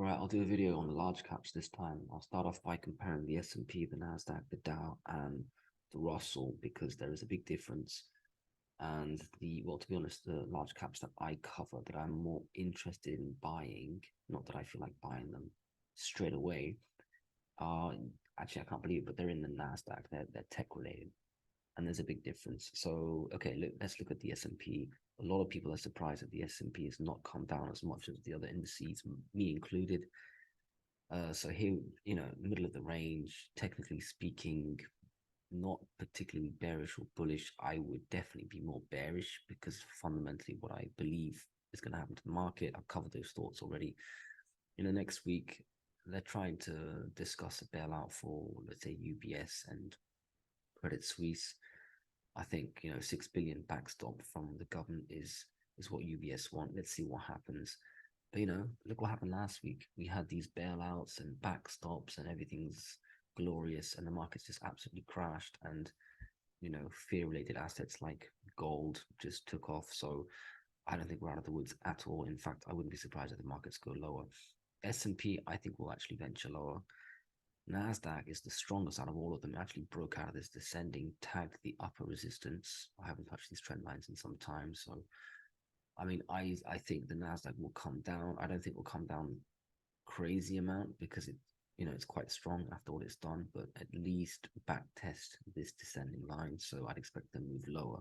All right, I'll do a video on the large caps this time. I'll start off by comparing the S&P, the Nasdaq, the Dow, and the Russell because there is a big difference. And well, to be honest, the large caps that I cover that I'm more interested in buying, not that I feel like buying them straight away, are actually I can't believe it, but they're in the Nasdaq. They're tech related, and there's a big difference. So okay, let's look at the S&P. A lot of people are surprised that the S&P has not come down as much as the other indices, me included. So here, middle of the range, technically speaking, not particularly bearish or bullish. I would definitely be more bearish because fundamentally what I believe is going to happen to the market. I've covered those thoughts already. Next week, they're trying to discuss a bailout for, let's say, UBS and Credit Suisse. I think 6 billion backstop from the government is what UBS want. Let's see what happens. But look what happened last week. We had these bailouts and backstops and everything's glorious, and the markets just absolutely crashed. And fear-related assets like gold just took off. So I don't think we're out of the woods at all. In fact, I wouldn't be surprised if the markets go lower. S&P, I think, will actually venture lower. Nasdaq is the strongest out of all of them. It actually broke out of this descending, tagged the upper resistance. I haven't touched these trend lines in some time, so I mean, I think the Nasdaq will come down. I don't think it will come down crazy amount because it's quite strong after all it's done, but at least back test this descending line. So I'd expect them to move lower.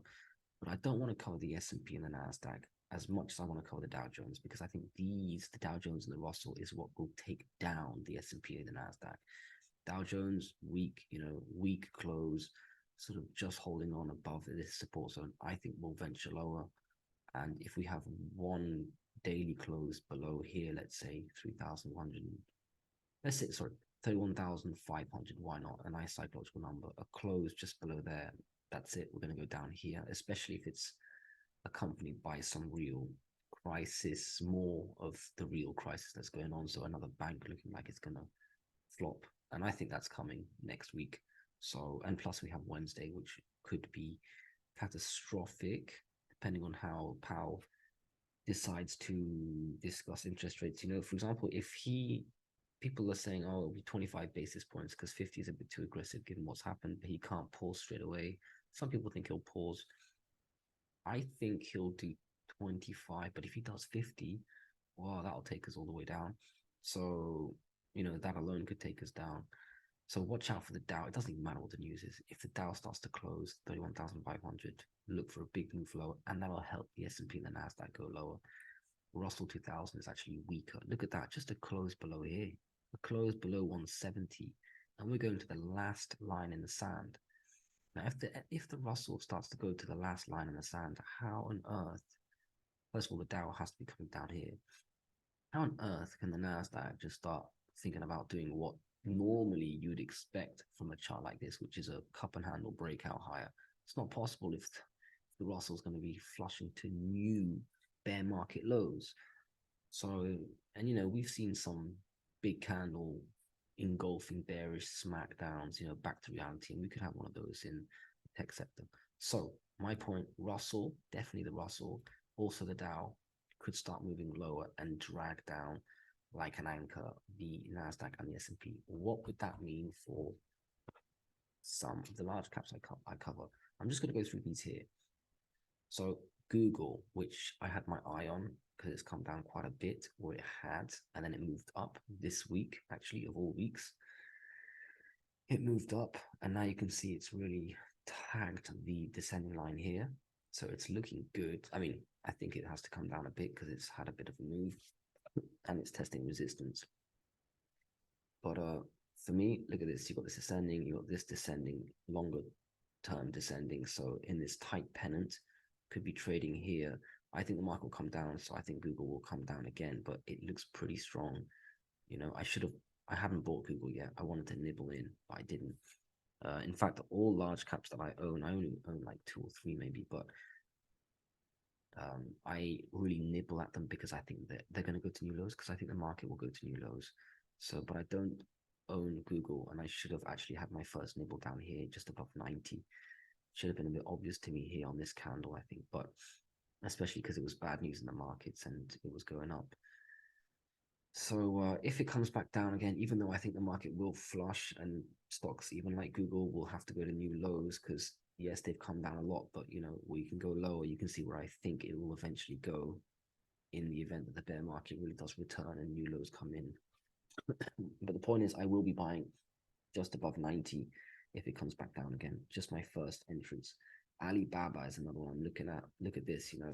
But I don't want to cover the S&P and the Nasdaq as much as I want to cover the Dow Jones, because I think the Dow Jones and the Russell is what will take down the S&P and the Nasdaq. Dow Jones, weak close, sort of just holding on above this support zone. I think we'll venture lower. And if we have one daily close below here, let's say 3,100, let's say, sorry, 31,500, why not? A nice psychological number, a close just below there. That's it. We're going to go down here, especially if it's accompanied by some real crisis, more of the real crisis that's going on. So another bank looking like it's going to flop. And I think that's coming next week. So, and plus we have Wednesday, which could be catastrophic depending on how Powell decides to discuss interest rates. For example, if people are saying, oh, it'll be 25 basis points because 50 is a bit too aggressive given what's happened, but he can't pause straight away. Some people think he'll pause. I think he'll do 25, but if he does 50, well, that'll take us all the way down. So, that alone could take us down. So watch out for the Dow. It doesn't even matter what the news is. If the Dow starts to close 31,500, look for a big move lower, and that'll help the S&P and the Nasdaq go lower. Russell 2000 is actually weaker. Look at that, just a close below here, a close below 170, and we're going to the last line in the sand. Now, if the Russell starts to go to the last line in the sand, how on earth? First of all, the Dow has to be coming down here. How on earth can the Nasdaq just start thinking about doing what normally you'd expect from a chart like this, which is a cup and handle breakout higher? It's not possible if the Russell's going to be flushing to new bear market lows. So, and we've seen some big candle engulfing bearish smackdowns, back to reality, and we could have one of those in the tech sector. So my point, Russell, definitely the Russell, also the Dow could start moving lower and drag down like an anchor the Nasdaq and the S&P. What would that mean for some of the large caps I cover? I'm just going to go through these here. So Google, which I had my eye on because it's come down quite a bit, or it had, and then it moved up this week, actually, of all weeks. It moved up, and now you can see it's really tagged the descending line here. So it's looking good. I mean, I think it has to come down a bit because it's had a bit of a move and it's testing resistance. But for me, look at this. You've got this ascending, you've got this descending, longer term descending. So in this tight pennant, could be trading here. I think the market will come down, so I think Google will come down again, but it looks pretty strong. I haven't bought Google yet. I wanted to nibble in, but I didn't. In fact, all large caps that I only own like 2 or 3 maybe, but I really nibble at them because I think that they're going to go to new lows, because I think the market will go to new lows. So, but I don't own Google, and I should have actually had my first nibble down here just above 90. Should have been a bit obvious to me here on this candle, I think, but especially because it was bad news in the markets and it was going up. So if it comes back down again, even though I think the market will flush and stocks, even like Google, will have to go to new lows because yes, they've come down a lot, but you know, we can go lower. You can see where I think it will eventually go in the event that the bear market really does return and new lows come in. But the point is, I will be buying just above 90 if it comes back down again. Just my first entrance. Alibaba is another one I'm looking at. Look at this, you know,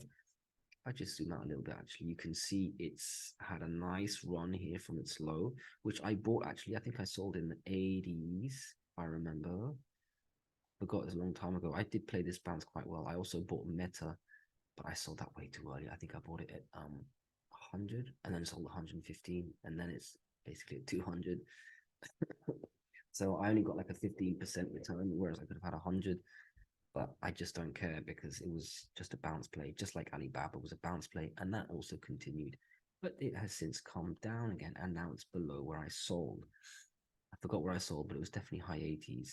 I just zoom out a little bit, actually, you can see it's had a nice run here from its low, which I bought actually. I think I sold in the 80s, if I remember. Forgot it was a long time ago. I did play this bounce quite well. I also bought Meta, but I sold that way too early. I think I bought it at 100 and then sold 115, and then it's basically at 200. So I only got like a 15% return, whereas I could have had 100. But I just don't care because it was just a bounce play, just like Alibaba was a bounce play, and that also continued. But it has since come down again, and now it's below where I sold. I forgot where I sold, but it was definitely high 80s.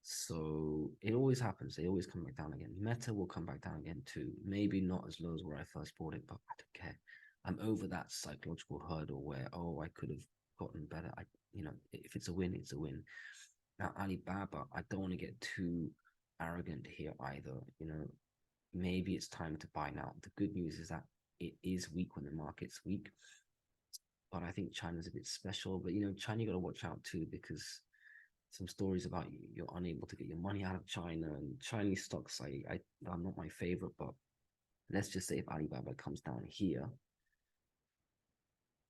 So it always happens. They always come back down again. Meta will come back down again too. Maybe not as low as where I first bought it, but I don't care. I'm over that psychological hurdle where, oh, I could have gotten better. You know, if it's a win, it's a win. Now, Alibaba, I don't want to get too arrogant here either. You know, maybe it's time to buy now. The good news is that it is weak when the market's weak, but I think China's a bit special. But you know, China, you got to watch out too because some stories about you're unable to get your money out of China and Chinese stocks. I'm not my favorite, but let's just say if Alibaba comes down here,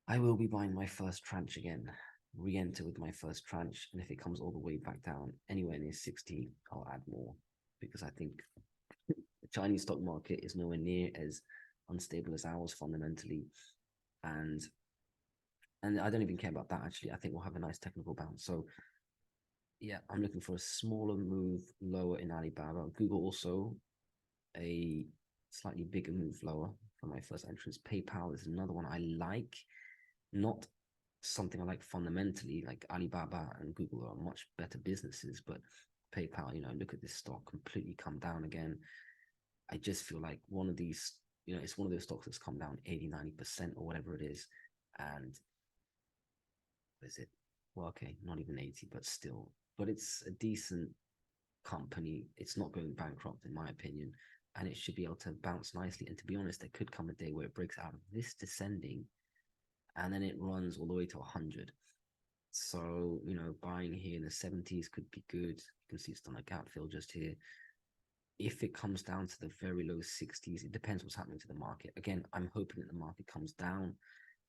I will be buying my first tranche again, re-enter with my first tranche, and if it comes all the way back down anywhere near 60, I'll add more because I think the Chinese stock market is nowhere near as unstable as ours fundamentally, and I don't even care about that actually. I think we'll have a nice technical bounce. So yeah, I'm looking for a smaller move lower in Alibaba. Google also a slightly bigger move lower for my first entrance. PayPal is another one I like, not something I like fundamentally. Like Alibaba and Google are much better businesses, but PayPal, you know, look at this stock completely come down again. I just feel like one of these, you know, it's one of those stocks that's come down 80, 90% or whatever it is. And what is it? Well, okay, not even 80, but still, but it's a decent company. It's not going bankrupt, in my opinion, and it should be able to bounce nicely. And to be honest, there could come a day where it breaks out of this descending and then it runs all the way to 100. So, you know, buying here in the 70s could be good. You can see it's done a gap fill just here. If it comes down to the very low 60s, it depends what's happening to the market. Again, I'm hoping that the market comes down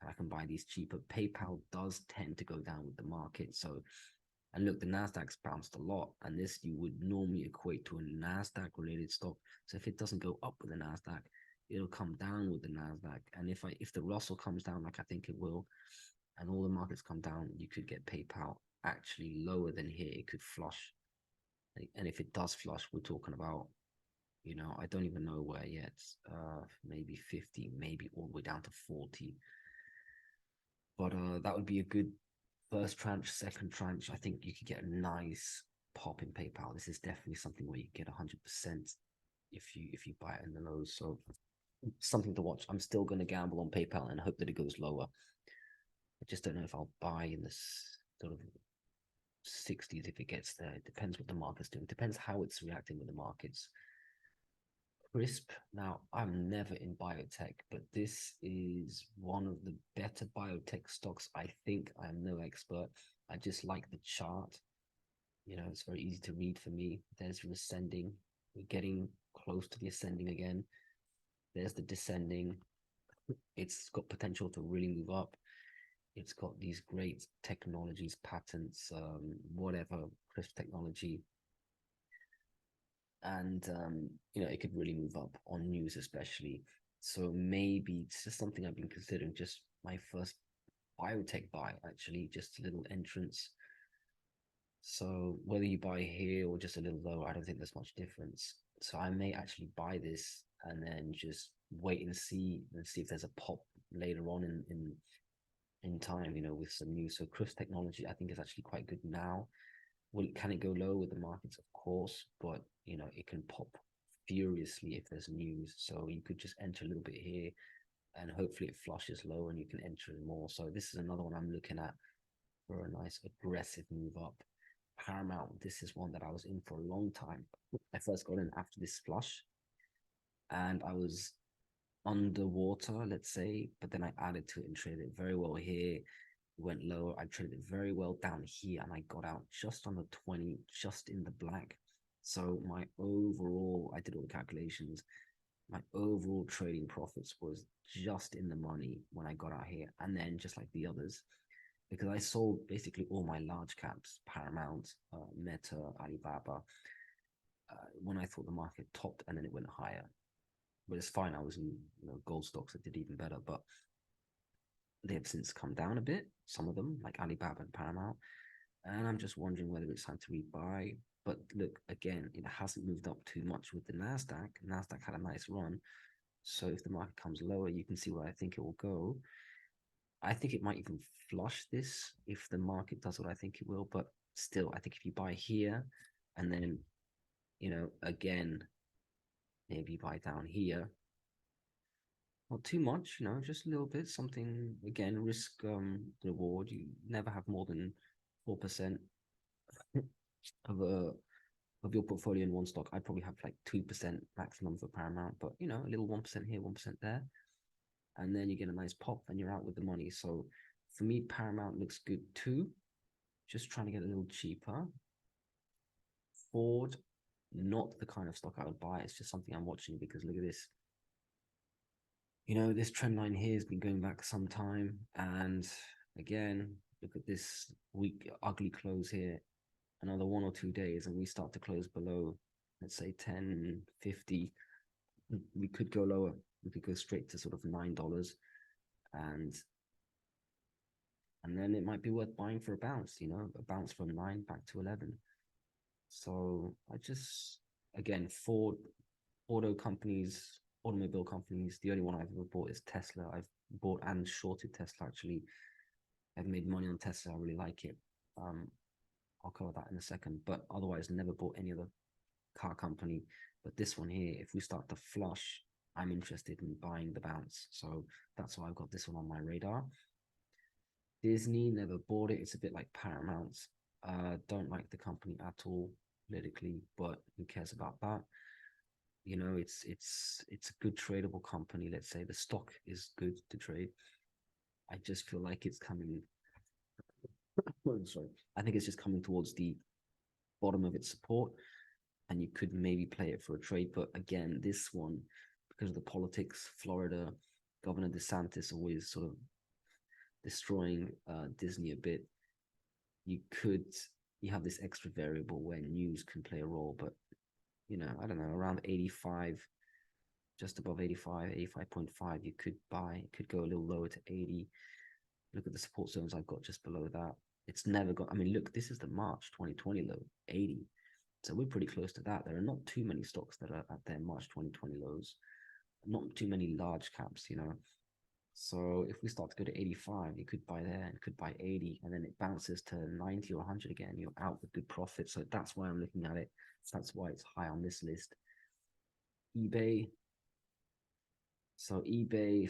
and I can buy these cheaper. PayPal does tend to go down with the market. So, and look, the Nasdaq's bounced a lot, and this you would normally equate to a Nasdaq related stock. So if it doesn't go up with the Nasdaq, it'll come down with the Nasdaq. And if the Russell comes down, like I think it will, and all the markets come down, you could get PayPal actually lower than here. It could flush, and if it does flush, we're talking about, you know, I don't even know where yet. Maybe 50, maybe all the way down to 40. But that would be a good first tranche, second tranche. I think you could get a nice pop in PayPal. This is definitely something where you get 100% if you buy it in the lows. So something to watch. I'm still going to gamble on PayPal and hope that it goes lower. I just don't know if I'll buy in this sort of 60s if it gets there. It depends what the market's doing. It depends how it's reacting with the markets. CRISP. Now, I'm never in biotech, but this is one of the better biotech stocks. I think I'm no expert. I just like the chart. You know, it's very easy to read for me. There's an ascending. We're getting close to the ascending again. There's the descending. It's got potential to really move up. It's got these great technologies, patents, whatever, CRISP technology, and you know, it could really move up on news especially. So maybe it's just something I've been considering, just my first biotech buy, actually, just a little entrance. So whether you buy here or just a little lower, I don't think there's much difference. So I may actually buy this and then just wait and see if there's a pop later on in time, you know, with some news. So CRISP technology, I think, is actually quite good now. Can it go low with the markets? Of course, but you know, it can pop furiously if there's news. So you could just enter a little bit here, and hopefully it flushes lower and you can enter in more. So this is another one I'm looking at for a nice aggressive move up. Paramount, this is one that I was in for a long time. I first got in after this flush and I was underwater, let's say, but then I added to it and traded it very well here. Went lower. I traded it very well down here and I got out just on the 20, just in the black. So my overall, I did all the calculations. My overall trading profits was just in the money when I got out here. And then just like the others, because I sold basically all my large caps, Paramount, Meta, Alibaba, when I thought the market topped and then it went higher. But it's fine. I was in gold stocks that did even better, but they have since come down a bit, some of them, like Alibaba and Paramount. And I'm just wondering whether it's time to rebuy. But look, again, it hasn't moved up too much with the Nasdaq. Nasdaq had a nice run. So if the market comes lower, you can see where I think it will go. I think it might even flush this if the market does what I think it will. But still, I think if you buy here and then, again, maybe buy down here, not too much, just a little bit, something, again, risk reward. You never have more than 4% of your portfolio in one stock. I'd probably have like 2% maximum for Paramount, but a little 1% here, 1% there. And then you get a nice pop and you're out with the money. So for me, Paramount looks good too. Just trying to get a little cheaper. Ford, not the kind of stock I would buy. It's just something I'm watching because look at this. This trend line here has been going back some time. And again, look at this weak, ugly close here. Another 1 or 2 days and we start to close below, let's say 10.50. We could go lower. We could go straight to sort of $9. And then it might be worth buying for a bounce, a bounce from 9 back to 11. So I just, again, Ford, automobile companies, the only one I've ever bought is Tesla. I've bought and shorted Tesla, actually. I've made money on Tesla. I really like it. I'll cover that in a second, but otherwise never bought any other car company. But this one here, if we start to flush, I'm interested in buying the bounce. So that's why I've got this one on my radar. Disney, never bought it. It's a bit like Paramount. Don't like the company at all politically, but who cares about that? It's a good tradable company. Let's say the stock is good to trade. I just feel like it's coming. Sorry, I think it's just coming towards the bottom of its support, and you could maybe play it for a trade. But again, this one, because of the politics, Florida, Governor DeSantis always sort of destroying Disney a bit. You have this extra variable where news can play a role, but I don't know, around 85, just above 85, 85.5, you could buy. It could go a little lower to 80. Look at the support zones I've got just below that. It's never got, I mean, look, this is the March 2020 low, 80. So we're pretty close to that. There are not too many stocks that are at their March 2020 lows. Not too many large caps, So if we start to go to 85, you could buy there and could buy 80, and then it bounces to 90 or 100 again. You're out with good profit. So that's why I'm looking at it. That's why it's high on this list. eBay. So eBay,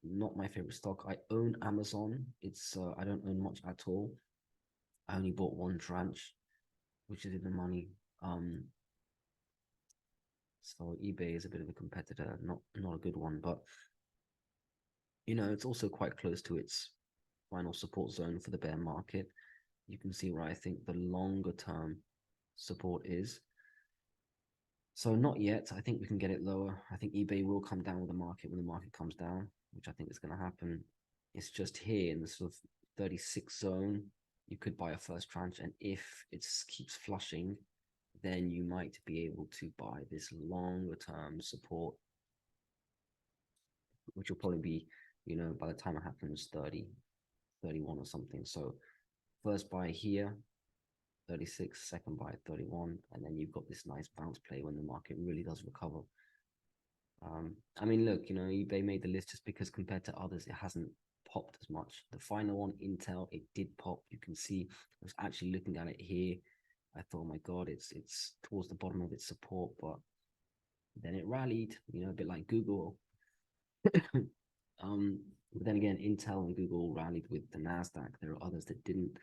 not my favorite stock. I own Amazon. It's I don't own much at all. I only bought one tranche, which is in the money. So eBay is a bit of a competitor, not a good one, but it's also quite close to its final support zone for the bear market. You can see where I think the longer term support is. So not yet. I think we can get it lower. I think eBay will come down with the market when the market comes down, which I think is going to happen. It's just here in the sort of 36 zone. You could buy a first tranche, and if it keeps flushing, then you might be able to buy this longer term support, which will probably be, by the time it happens, 30, 31 or something. So first buy here, 36, second buy 31, and then you've got this nice bounce play when the market really does recover. I mean, look, eBay made the list just because compared to others, it hasn't popped as much. The final one, Intel, it did pop. You can see, I was actually looking at it here. I thought, oh my God, it's towards the bottom of its support, but then it rallied, a bit like Google. But then again, Intel and Google rallied with the Nasdaq. There are others that didn't.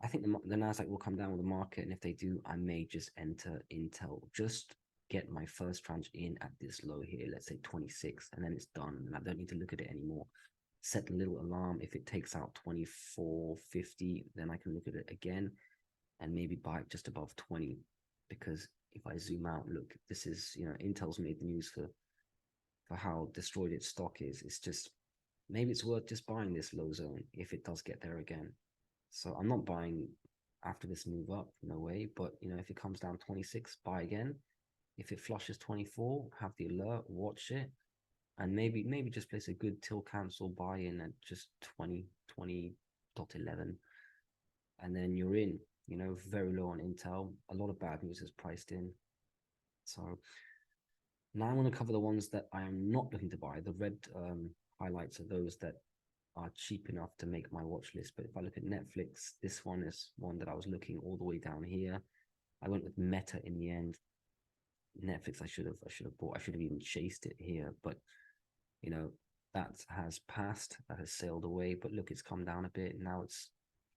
I think the Nasdaq will come down with the market, and if they do, I may just enter Intel. Just get my first tranche in at this low here, let's say 26, and then it's done, and I don't need to look at it anymore. Set a little alarm. If it takes out 24.50, then I can look at it again and maybe buy it just above 20. Because if I zoom out, look, this is, Intel's made the news for how destroyed its stock is. It's just, maybe it's worth just buying this low zone if it does get there again. So I'm not buying after this move up, no way. But, if it comes down 26, buy again. If it flushes 24, have the alert, watch it, and maybe just place a good till cancel buy in at just 20.11, and then you're in. Very low on Intel. A lot of bad news is priced in. So now I'm going to cover the ones that I am not looking to buy. The red highlights are those that are cheap enough to make my watch list. But if I look at Netflix, this one is one that I was looking all the way down here. I went with Meta in the end. Netflix, I should have bought. I should have even chased it here, but that has passed. That has sailed away. But look, it's come down a bit. Now it's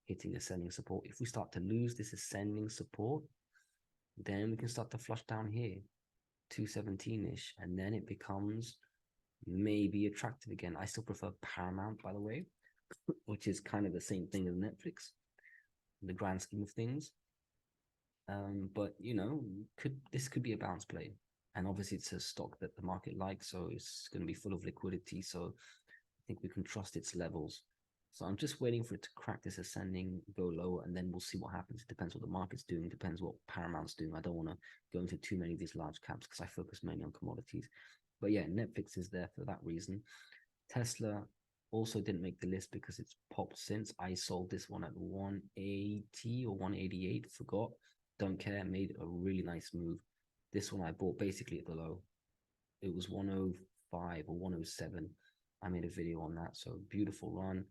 hitting ascending support. If we start to lose this ascending support, then we can start to flush down here, 217-ish, and then it becomes maybe attractive again. I still prefer Paramount, by the way, which is kind of the same thing as Netflix in the grand scheme of things. But this could be a bounce play, and obviously it's a stock that the market likes, so it's going to be full of liquidity. So I think we can trust its levels. So I'm just waiting for it to crack this ascending, go lower, and then we'll see what happens. It depends what the market's doing, depends what Paramount's doing. I don't want to go into too many of these large caps because I focus mainly on commodities. But yeah, Netflix is there for that reason. Tesla also didn't make the list because it's popped since. I sold this one at 180 or 188, forgot. Don't care, made a really nice move. This one I bought basically at the low. It was 105 or 107. I made a video on that. So beautiful run.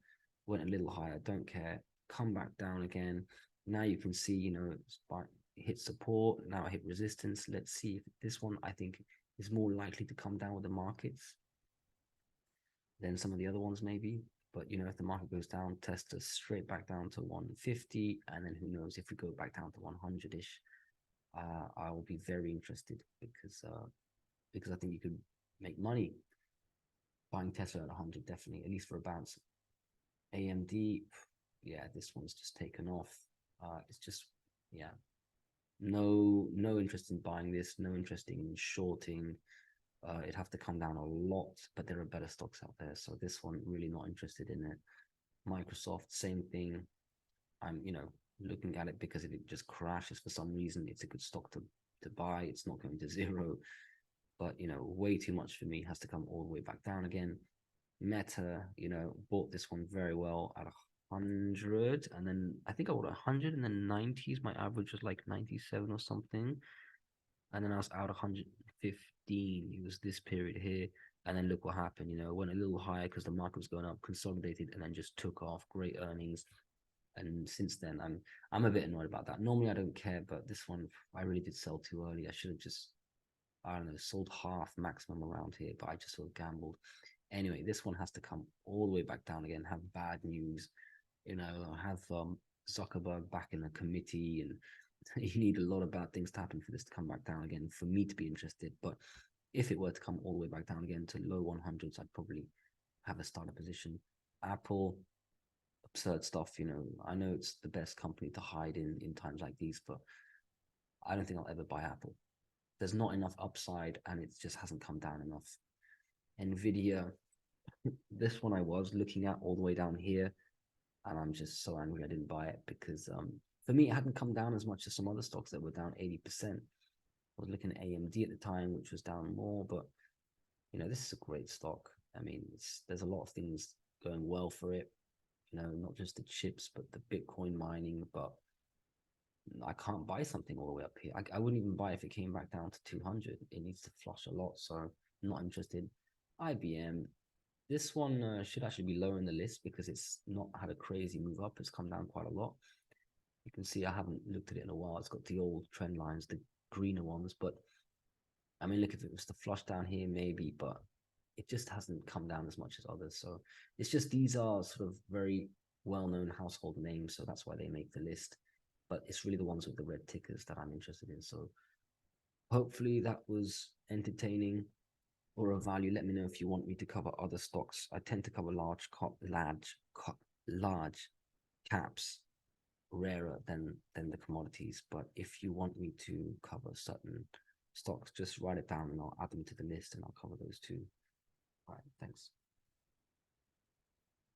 Went a little higher, don't care. Come back down again. Now you can see, it hit support. Now I hit resistance. Let's see if this one, I think, is more likely to come down with the markets than some of the other ones maybe. But, if the market goes down, test us straight back down to 150. And then who knows, if we go back down to 100-ish, I will be very interested because I think you could make money buying Tesla at 100, definitely, at least for a bounce. AMD, yeah, this one's just taken off. It's just, yeah, no interest in buying this, no interest in shorting. It'd have to come down a lot, but there are better stocks out there. So this one, really not interested in it. Microsoft, same thing. I'm, looking at it because if it just crashes for some reason, it's a good stock to buy. It's not going to zero, but way too much for me. It has to come all the way back down again. Meta, bought this one very well at 100, and then I think I bought 100 in the 90s. My average was like 97 or something, and then I was out 115. It was this period here, and then look what happened. Went a little higher because the market was going up, consolidated, and then just took off. Great earnings, and since then I'm a bit annoyed about that. Normally I don't care, but this one I really did sell too early. I should have just, I don't know, sold half maximum around here, but I just sort of gambled. Anyway, this one has to come all the way back down again, have bad news, have Zuckerberg back in the committee, and you need a lot of bad things to happen for this to come back down again for me to be interested. But if it were to come all the way back down again to low 100s, I'd probably have a starter position. Apple, absurd stuff, I know it's the best company to hide in times like these, but I don't think I'll ever buy Apple. There's not enough upside, and it just hasn't come down enough. Nvidia, this one I was looking at all the way down here, and I'm just so angry I didn't buy it because for me it hadn't come down as much as some other stocks that were down 80%. I was looking at AMD at the time, which was down more, but this is a great stock. I mean, there's a lot of things going well for it, not just the chips but the Bitcoin mining. But I can't buy something all the way up here. I wouldn't even buy if it came back down to 200. It needs to flush a lot, so I'm not interested. IBM, this one should actually be lower in the list because it's not had a crazy move up. It's come down quite a lot. You can see I haven't looked at it in a while. It's got the old trend lines, the greener ones. But I mean, look, if it was to flush down here, maybe. But it just hasn't come down as much as others. So it's just, these are sort of very well-known household names, so that's why they make the list. But it's really the ones with the red tickers that I'm interested in. So hopefully that was entertaining or of value. Let me know if you want me to cover other stocks. I tend to cover large caps, rarer than the commodities. But if you want me to cover certain stocks, just write it down and I'll add them to the list and I'll cover those too. All right, thanks.